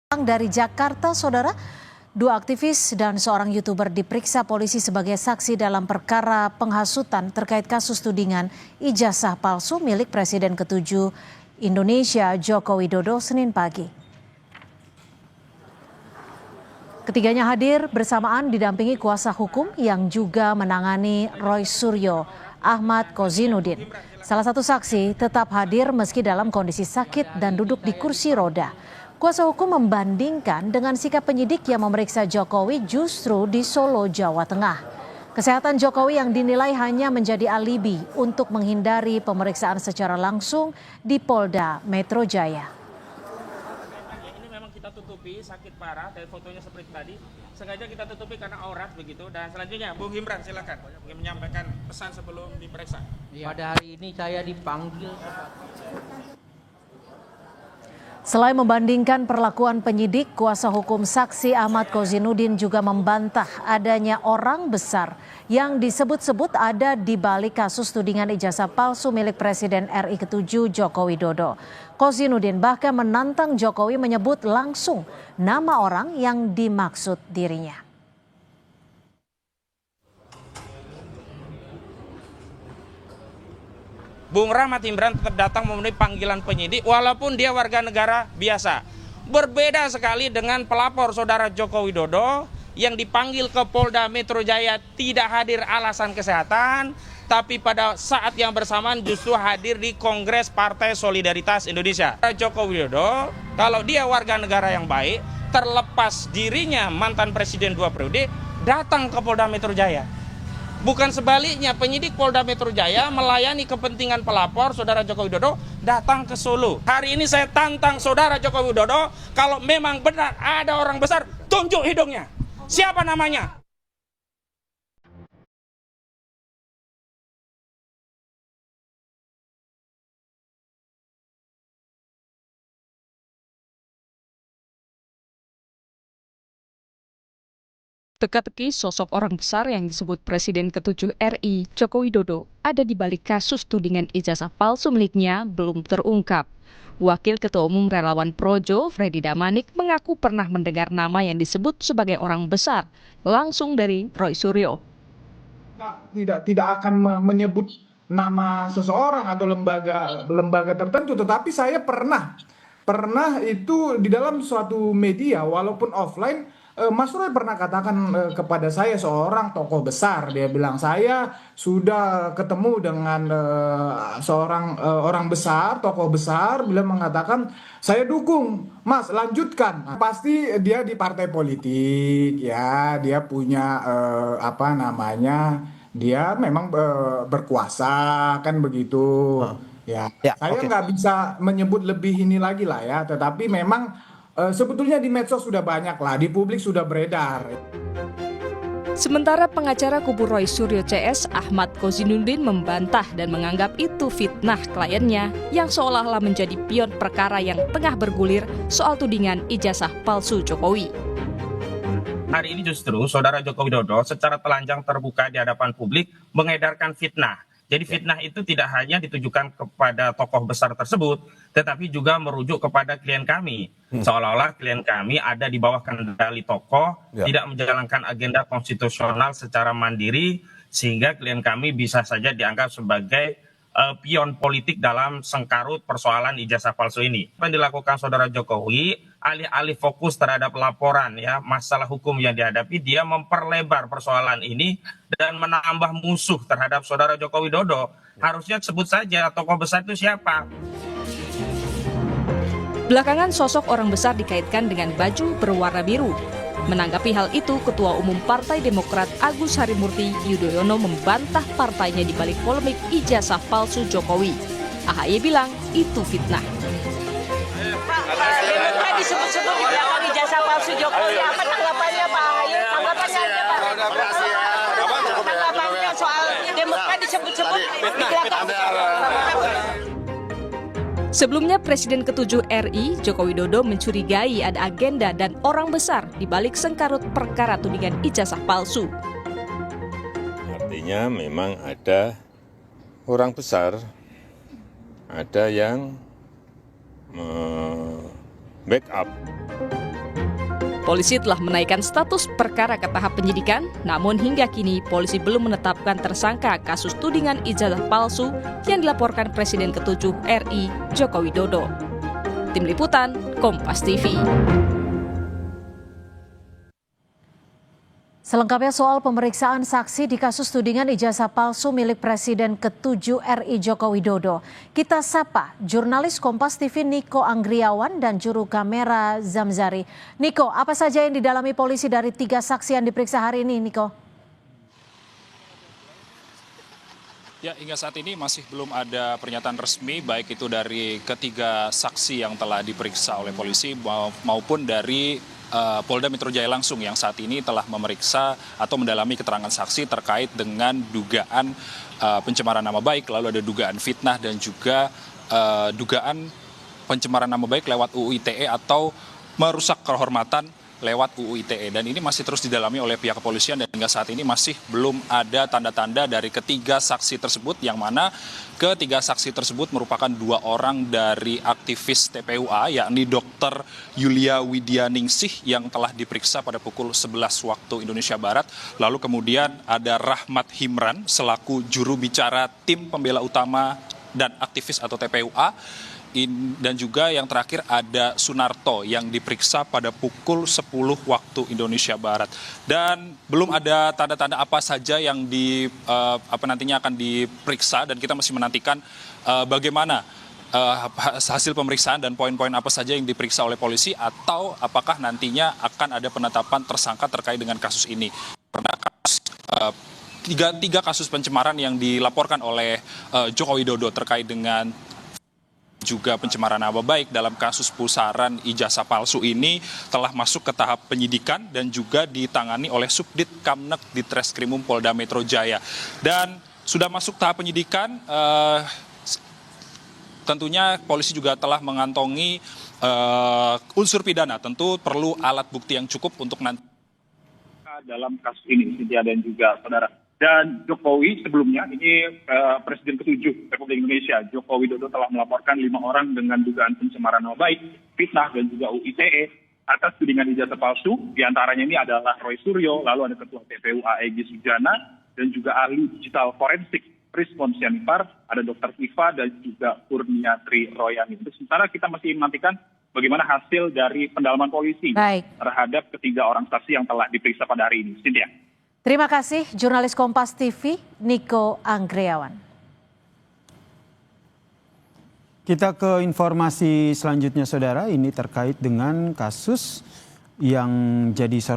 Dari Jakarta, saudara, dua aktivis dan seorang YouTuber diperiksa polisi sebagai saksi dalam perkara penghasutan terkait kasus tudingan ijazah palsu milik Presiden ke-7 Indonesia Joko Widodo Senin pagi. Ketiganya hadir bersamaan didampingi kuasa hukum yang juga menangani Roy Suryo, Ahmad Kozinudin. Salah satu saksi tetap hadir meski dalam kondisi sakit dan duduk di kursi roda. Kuasa hukum membandingkan dengan sikap penyidik yang memeriksa Jokowi justru di Solo, Jawa Tengah. Kesehatan Jokowi yang dinilai hanya menjadi alibi untuk menghindari pemeriksaan secara langsung di Polda Metro Jaya. Ini memang kita tutupi sakit parah, dari fotonya seperti tadi. Sengaja kita tutupi karena aurat begitu. Dan selanjutnya, Bung Himran silakan menyampaikan pesan sebelum diperiksa. Pada hari ini saya dipanggil. Selain membandingkan perlakuan penyidik, kuasa hukum saksi Ahmad Kozinudin juga membantah adanya orang besar yang disebut-sebut ada di balik kasus tudingan ijazah palsu milik Presiden RI ke-7 Joko Widodo. Kozinudin bahkan menantang Jokowi menyebut langsung nama orang yang dimaksud dirinya. Bung Rahmat Imran tetap datang memenuhi panggilan penyidik walaupun dia warga negara biasa. Berbeda sekali dengan pelapor saudara Joko Widodo yang dipanggil ke Polda Metro Jaya tidak hadir alasan kesehatan, tapi pada saat yang bersamaan justru hadir di Kongres Partai Solidaritas Indonesia. Joko Widodo, kalau dia warga negara yang baik, terlepas dirinya mantan presiden 2 periode, datang ke Polda Metro Jaya. Bukan sebaliknya, penyidik Polda Metro Jaya melayani kepentingan pelapor saudara Joko Widodo datang ke Solo. Hari ini saya tantang saudara Joko Widodo, kalau memang benar ada orang besar, tunjuk hidungnya. Siapa namanya? Teka-teki sosok orang besar yang disebut Presiden ke-7 RI Joko Widodo ada di balik kasus tudingan ijazah palsu miliknya belum terungkap. Wakil Ketua Umum Relawan Projo, Freddy Damanik, mengaku pernah mendengar nama yang disebut sebagai orang besar langsung dari Roy Suryo. Tidak akan menyebut nama seseorang atau lembaga tertentu, tetapi saya pernah itu di dalam suatu media walaupun offline. Mas Roy pernah katakan kepada saya, seorang tokoh besar, dia bilang saya sudah ketemu dengan seorang orang besar, tokoh besar, beliau mengatakan saya dukung, Mas lanjutkan. Pasti dia di partai politik, ya dia punya dia memang berkuasa kan begitu. Ya, saya nggak bisa menyebut lebih ini lagi lah ya, tetapi memang sebetulnya di medsos sudah banyak lah, di publik sudah beredar. Sementara pengacara kubu Roy Suryo CS, Ahmad Kozinudin, membantah dan menganggap itu fitnah kliennya yang seolah-olah menjadi pion perkara yang tengah bergulir soal tudingan ijazah palsu Jokowi. Hari ini justru saudara Joko Widodo secara telanjang terbuka di hadapan publik mengedarkan fitnah. Jadi fitnah itu tidak hanya ditujukan kepada tokoh besar tersebut, tetapi juga merujuk kepada klien kami. Seolah-olah klien kami ada di bawah kendali tokoh, tidak menjalankan agenda konstitusional secara mandiri, sehingga klien kami bisa saja dianggap sebagai pion politik dalam sengkarut persoalan ijazah palsu ini. Apa yang dilakukan saudara Jokowi, alih-alih fokus terhadap laporan ya masalah hukum yang dihadapi, dia memperlebar persoalan ini dan menambah musuh terhadap saudara Joko Widodo. Harusnya sebut saja tokoh besar itu siapa. Belakangan sosok orang besar dikaitkan dengan baju berwarna biru. Menanggapi hal itu, Ketua Umum Partai Demokrat Agus Harimurti Yudhoyono membantah partainya di balik polemik ijazah palsu Jokowi. AHY bilang itu fitnah. Pak, Demokrat disebut-sebut di belakang ijazah palsu Jokowi. Apa tanggapannya Pak AHY? Tanggapannya aja Pak. Tanggapannya soal Demokrat disebut-sebut di belakang. Sebelumnya Presiden ke-7 RI Joko Widodo mencurigai ada agenda dan orang besar di balik sengkarut perkara tudingan ijazah palsu. Artinya memang ada orang besar, ada yang backup Polisi telah menaikkan status perkara ke tahap penyidikan, namun hingga kini polisi belum menetapkan tersangka kasus tudingan ijazah palsu yang dilaporkan Presiden ke-7 RI Joko Widodo. Tim Liputan, Kompas TV. Selengkapnya soal pemeriksaan saksi di kasus tudingan ijazah palsu milik Presiden ke-7 RI Joko Widodo. Kita sapa jurnalis Kompas TV Niko Anggriawan dan juru kamera Zamzari. Niko, apa saja yang didalami polisi dari 3 saksi yang diperiksa hari ini, Niko? Ya, hingga saat ini masih belum ada pernyataan resmi baik itu dari ketiga saksi yang telah diperiksa oleh polisi maupun dari Polda Metro Jaya langsung yang saat ini telah memeriksa atau mendalami keterangan saksi terkait dengan dugaan pencemaran nama baik, lalu ada dugaan fitnah dan juga dugaan pencemaran nama baik lewat UU ITE atau merusak kehormatan lewat UU ITE. Dan ini masih terus didalami oleh pihak kepolisian dan hingga saat ini masih belum ada tanda-tanda dari ketiga saksi tersebut, yang mana ketiga saksi tersebut merupakan 2 orang dari aktivis TPUA, yakni Dr. Yulia Widyaningsih yang telah diperiksa pada pukul 11 waktu Indonesia Barat. Lalu kemudian ada Rahmat Himran selaku juru bicara tim pembela utama dan aktivis atau TPUA. Dan juga yang terakhir ada Sunarto yang diperiksa pada pukul 10 waktu Indonesia Barat. Dan belum ada tanda-tanda apa saja yang nantinya akan diperiksa, dan kita masih menantikan bagaimana hasil pemeriksaan dan poin-poin apa saja yang diperiksa oleh polisi, atau apakah nantinya akan ada penetapan tersangka terkait dengan kasus ini. Karena tiga kasus pencemaran yang dilaporkan oleh Joko Widodo terkait dengan juga pencemaran nama baik dalam kasus pusaran ijazah palsu ini telah masuk ke tahap penyidikan dan juga ditangani oleh Subdit Kamnek di Treskrimum Polda Metro Jaya. Dan sudah masuk tahap penyidikan, tentunya polisi juga telah mengantongi unsur pidana. Tentu perlu alat bukti yang cukup untuk nanti dalam kasus ini, Cynthia dan juga saudara. Dan Jokowi sebelumnya, ini Presiden ke-7 Republik Indonesia, Joko Widodo telah melaporkan 5 orang dengan dugaan pencemaran nama baik, fitnah dan juga UU ITE atas tudingan ijazah palsu. Di antaranya ini adalah Roy Suryo, lalu ada Ketua TPUA Egy Sujana, dan juga ahli digital forensik Prispon Sianipar, ada Dr. Iva dan juga Kurniatri Royani. Sementara kita masih menantikan bagaimana hasil dari pendalaman polisi terhadap ketiga orang saksi yang telah diperiksa pada hari ini. Cynthia. Terima kasih jurnalis Kompas TV Niko Anggriawan. Kita ke informasi selanjutnya, saudara. Ini terkait dengan kasus yang jadi sorotan